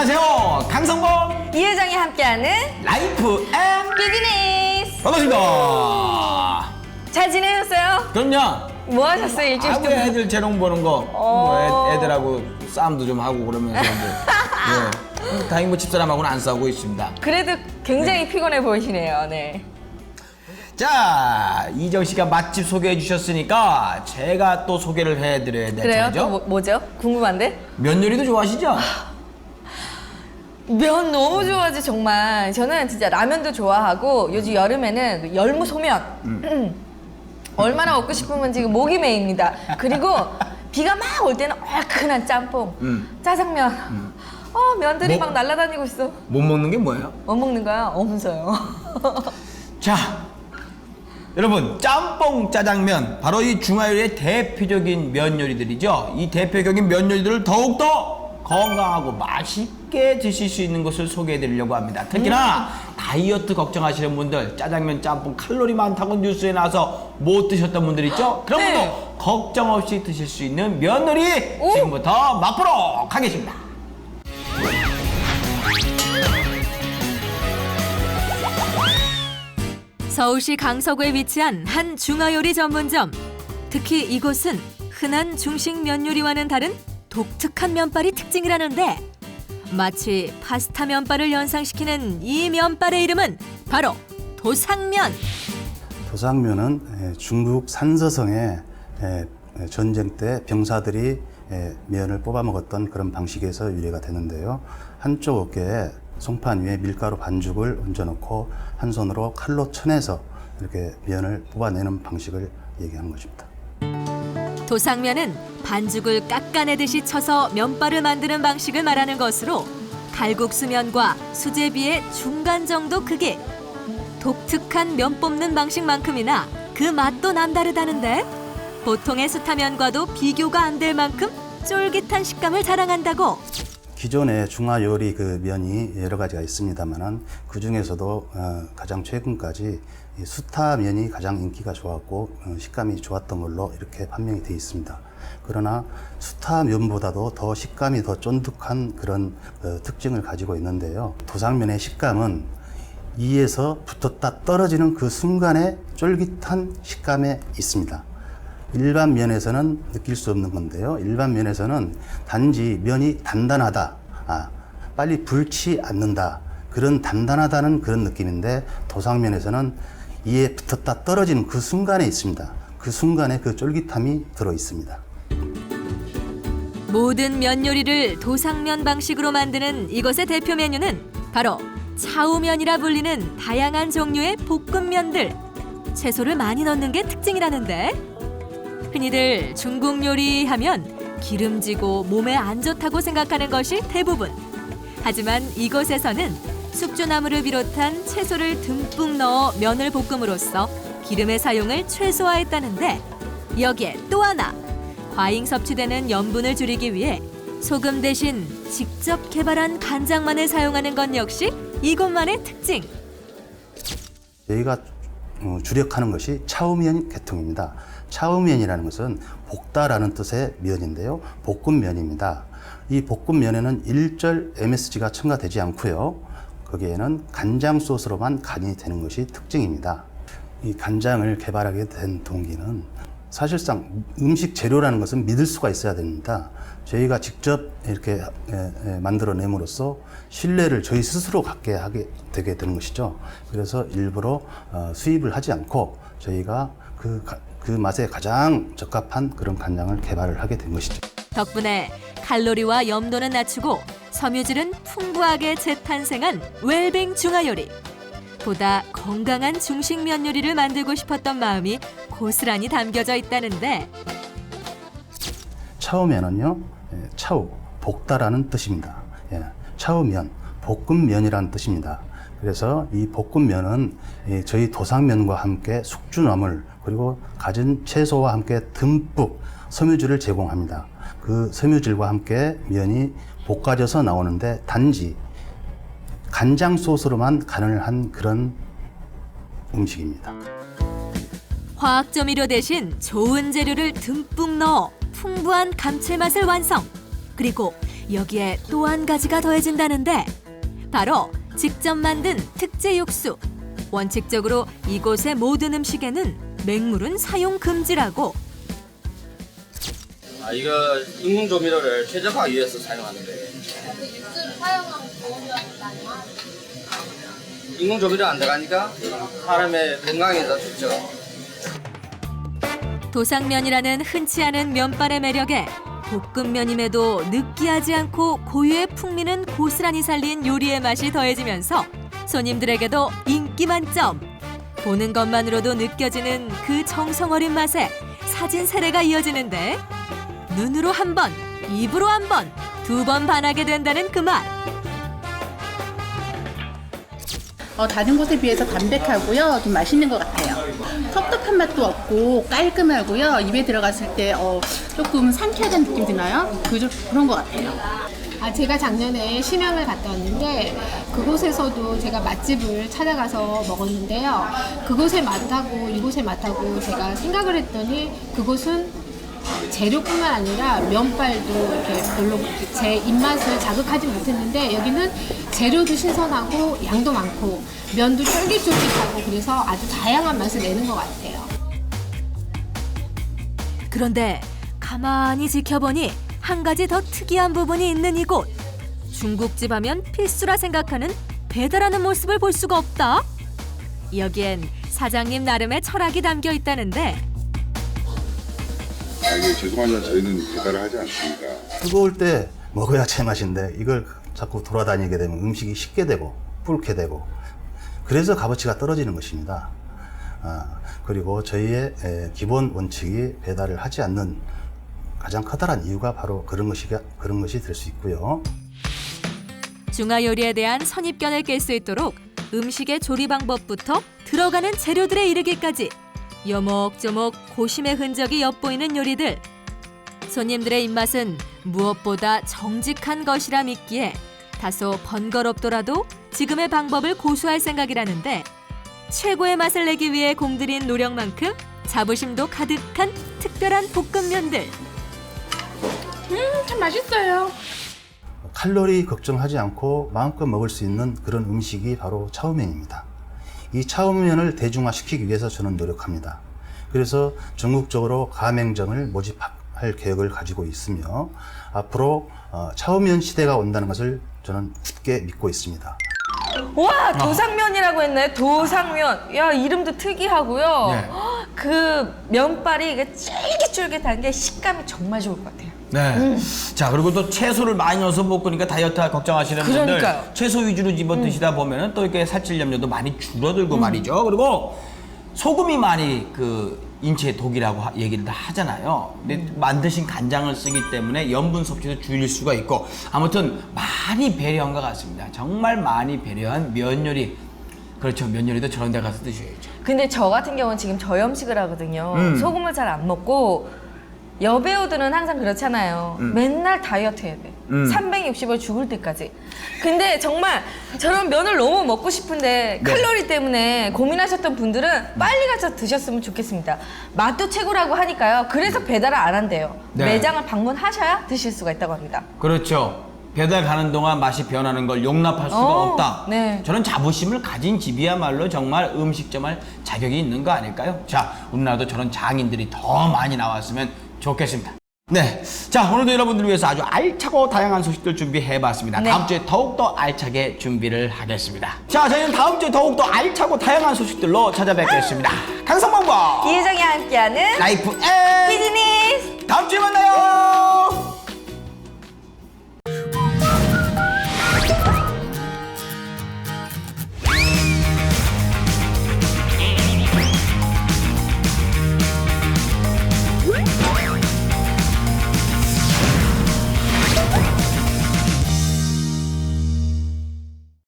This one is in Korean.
안녕하세요. 강성범 이 회장이 함께하는 라이프 앤 비즈니스. 반갑습니다. 잘 지내셨어요? 그럼요. 뭐 하셨어요 일주일 아이고 동안? 애들 재롱 보는 거 뭐 애들하고 싸움도 좀 하고 그러면서 이제 예. 다행히 뭐 집사람하고는 안 싸우고 있습니다. 그래도 굉장히 피곤해 보이시네요. 네. 자, 이정 씨가 맛집 소개해 주셨으니까 제가 또 소개를 해드려야 될 그래요? 차례죠. 또 뭐죠? 궁금한데? 면 요리도 좋아하시죠? 면 너무 좋아하지 정말. 저는 진짜 라면도 좋아하고 요즘 여름에는 열무 소면 얼마나 먹고 싶으면 지금 목이 메입니다. 그리고 비가 막 올 때는 얼큰한 짬뽕, 짜장면. 면들이 뭐? 막 날아다니고 있어. 못 먹는 게 뭐예요? 뭐 먹는 거야? 없어요. 자, 여러분 짬뽕, 짜장면 바로 이 중화요리의 대표적인 면 요리들이죠. 이 대표적인 면 요리들을 더욱더 건강하고 맛있게 드실 수 있는 것을 소개해 드리려고 합니다. 특히나 다이어트 걱정하시는 분들, 짜장면, 짬뽕 칼로리 많다고 뉴스에 나와서 못 드셨던 분들 있죠? 그런 네. 분도 걱정 없이 드실 수 있는 면 요리 오. 지금부터 맛보러 가겠습니다. 서울시 강서구에 위치한 한 중화요리 전문점. 특히 이곳은 흔한 중식 면 요리와는 다른 독특한 면발이 특징이라는데 마치 파스타 면발을 연상시키는 이 면발의 이름은 바로 도상면. 도상면은 중국 산서성의 전쟁 때 병사들이 면을 뽑아 먹었던 그런 방식에서 유래가 되는데요. 한쪽 어깨에 송판 위에 밀가루 반죽을 얹어놓고 한 손으로 칼로 쳐내서 이렇게 면을 뽑아내는 방식을 얘기하는 것입니다. 도상면은 반죽을 깎아내듯이 쳐서 면발을 만드는 방식을 말하는 것으로 칼국수면과 수제비의 중간 정도 크기. 독특한 면 뽑는 방식만큼이나 그 맛도 남다르다는데 보통의 수타면과도 비교가 안 될 만큼 쫄깃한 식감을 자랑한다고. 기존의 중화 요리 그 면이 여러 가지가 있습니다만은 그 중에서도 가장 최근까지 이 수타면이 가장 인기가 좋았고 식감이 좋았던 걸로 이렇게 판명이 되어 있습니다. 그러나 수타면보다도 더 식감이 더 쫀득한 그런 특징을 가지고 있는데요. 도상면의 식감은 이에서 붙었다 떨어지는 그 순간의 쫄깃한 식감에 있습니다. 일반 면에서는 느낄 수 없는 건데요. 일반 면에서는 단지 면이 단단하다, 빨리 불지 않는다, 그런 단단하다는 그런 느낌인데 도상면에서는 이에 붙었다 떨어지는 그 순간에 있습니다. 그 순간에 그 쫄깃함이 들어 있습니다. 모든 면 요리를 도상면 방식으로 만드는 이곳의 대표 메뉴는 바로 차우면이라 불리는 다양한 종류의 볶음면들. 채소를 많이 넣는 게 특징이라는데 흔히들 중국 요리 하면 기름지고 몸에 안 좋다고 생각하는 것이 대부분. 하지만 이곳에서는 숙주나물을 비롯한 채소를 듬뿍 넣어 면을 볶음으로써 기름의 사용을 최소화했다는데 여기에 또 하나 과잉 섭취되는 염분을 줄이기 위해 소금 대신 직접 개발한 간장만을 사용하는 건 역시 이곳만의 특징. 저희가 주력하는 것이 차우면 계통입니다. 차우면이라는 것은 볶다라는 뜻의 면인데요. 볶음면입니다. 이 볶음면에는 일절 MSG가 첨가되지 않고요. 거기에는 간장 소스로만 간이 되는 것이 특징입니다. 이 간장을 개발하게 된 동기는 사실상 음식 재료라는 것은 믿을 수가 있어야 됩니다. 저희가 직접 이렇게 만들어냄으로써 신뢰를 저희 스스로 갖게 하게 되게 되는 것이죠. 그래서 일부러 수입을 하지 않고 저희가 그 맛에 가장 적합한 그런 간장을 개발을 하게 된 것이죠. 덕분에 칼로리와 염도는 낮추고 섬유질은 풍부하게 재탄생한 웰빙 중화요리. 보다 건강한 중식면 요리를 만들고 싶었던 마음이 고스란히 담겨져 있다는데 차우면은요, 차우, 볶다라는 뜻입니다. 차우면, 볶음면이라는 뜻입니다. 그래서 이 볶음면은 저희 도상면과 함께 숙주나물 그리고 갖은 채소와 함께 듬뿍 섬유질을 제공합니다. 그 섬유질과 함께 면이 볶아져서 나오는데 단지 간장 소스로만 간을 한 그런 음식입니다. 화학조미료 대신 좋은 재료를 듬뿍 넣어 풍부한 감칠맛을 완성. 그리고 여기에 또 한 가지가 더해진다는데 바로 직접 만든 특제 육수. 원칙적으로 이곳의 모든 음식에는 맹물은 사용 금지라고. 이거 인공 조미료를 최적화하기 위해서 사용하는데. 육수를 사용하면 좋은 점이 있다면? 인공 조미료 안 들어가니까 사람의 건강에 더 좋죠. 도상면이라는 흔치 않은 면발의 매력에 볶음면임에도 느끼하지 않고 고유의 풍미는 고스란히 살린 요리의 맛이 더해지면서 손님들에게도 인기 만점. 보는 것만으로도 느껴지는 그 정성 어린 맛에 사진 세례가 이어지는데 눈으로 한 번, 입으로 한 번, 두 번 반하게 된다는 그 맛. 다른 곳에 비해서 담백하고요. 좀 맛있는 것 같아요. 텁텁한 맛도 없고 깔끔하고요. 입에 들어갔을 때 조금 상쾌하다는 느낌 드나요? 그런 것 같아요. 제가 작년에 심양을 갔다 왔는데 그곳에서도 제가 맛집을 찾아가서 먹었는데요. 그곳의 맛하고 이곳의 맛하고 제가 생각을 했더니 그곳은 재료뿐만 아니라 면발도 이렇게 별로 제 입맛을 자극하지 못했는데 여기는 재료도 신선하고 양도 많고 면도 쫄깃쫄깃하고 그래서 아주 다양한 맛을 내는 것 같아요. 그런데 가만히 지켜보니 한 가지 더 특이한 부분이 있는 이곳. 중국집 하면 필수라 생각하는 배달하는 모습을 볼 수가 없다. 여기엔 사장님 나름의 철학이 담겨 있다는데 이게 죄송하지만 저희는 배달을 하지 않습니다. 뜨거울 때 먹어야 제맛인데 이걸 자꾸 돌아다니게 되면 음식이 식게 되고 불게 되고 그래서 값어치가 떨어지는 것입니다. 그리고 저희의 기본 원칙이 배달을 하지 않는 가장 커다란 이유가 바로 그런 것이 될 수 있고요. 중화 요리에 대한 선입견을 깰 수 있도록 음식의 조리 방법부터 들어가는 재료들에 이르기까지 여목저목 고심의 흔적이 엿보이는 요리들. 손님들의 입맛은 무엇보다 정직한 것이라 믿기에 다소 번거롭더라도 지금의 방법을 고수할 생각이라는데 최고의 맛을 내기 위해 공들인 노력만큼 자부심도 가득한 특별한 볶음면들. 참 맛있어요. 칼로리 걱정하지 않고 마음껏 먹을 수 있는 그런 음식이 바로 차우면입니다. 이 차우면을 대중화시키기 위해서 저는 노력합니다. 그래서 전국적으로 가맹점을 모집할 계획을 가지고 있으며 앞으로 차우면 시대가 온다는 것을 저는 굳게 믿고 있습니다. 와, 도상면이라고 했나요? 도상면. 야, 이름도 특이하고요. 네. 그 면발이 이게 쫄깃쫄깃한 게 식감이 정말 좋을 것 같아요. 네. 자, 그리고 또 채소를 많이 넣어서 볶으니까 다이어트 걱정하시는 분들 그러니까요. 채소 위주로 집어 드시다 보면은 또 이렇게 살찔 염려도 많이 줄어들고 말이죠. 그리고 소금이 많이 그 인체의 독이라고 얘기를 다 하잖아요. 근데 만드신 간장을 쓰기 때문에 염분 섭취도 줄일 수가 있고 아무튼 많이 배려한 것 같습니다. 정말 많이 배려한 면 요리. 그렇죠. 면 요리도 저런 데 가서 드셔야죠. 근데 저 같은 경우는 지금 저염식을 하거든요. 소금을 잘 안 먹고 여배우들은 항상 그렇잖아요. 맨날 다이어트 해야 돼. 360을 죽을 때까지. 근데 정말 저런 면을 너무 먹고 싶은데 칼로리 때문에 고민하셨던 분들은 빨리 가서 드셨으면 좋겠습니다. 맛도 최고라고 하니까요. 그래서 배달을 안 한대요. 네. 매장을 방문하셔야 드실 수가 있다고 합니다. 그렇죠. 배달 가는 동안 맛이 변하는 걸 용납할 수가 없다. 네. 저는 자부심을 가진 집이야말로 정말 음식점할 자격이 있는 거 아닐까요? 자, 우리나라도 저런 장인들이 더 많이 나왔으면 좋겠습니다. 네, 자, 오늘도 여러분들을 위해서 아주 알차고 다양한 소식들 준비해봤습니다. 네. 다음 주에 더욱더 알차게 준비를 하겠습니다. 자, 저희는 다음 주에 더욱더 알차고 다양한 소식들로 찾아뵙겠습니다. 강성범과 이혜정이 함께하는 라이프 앤 비즈니스. 다음 주에 만나요.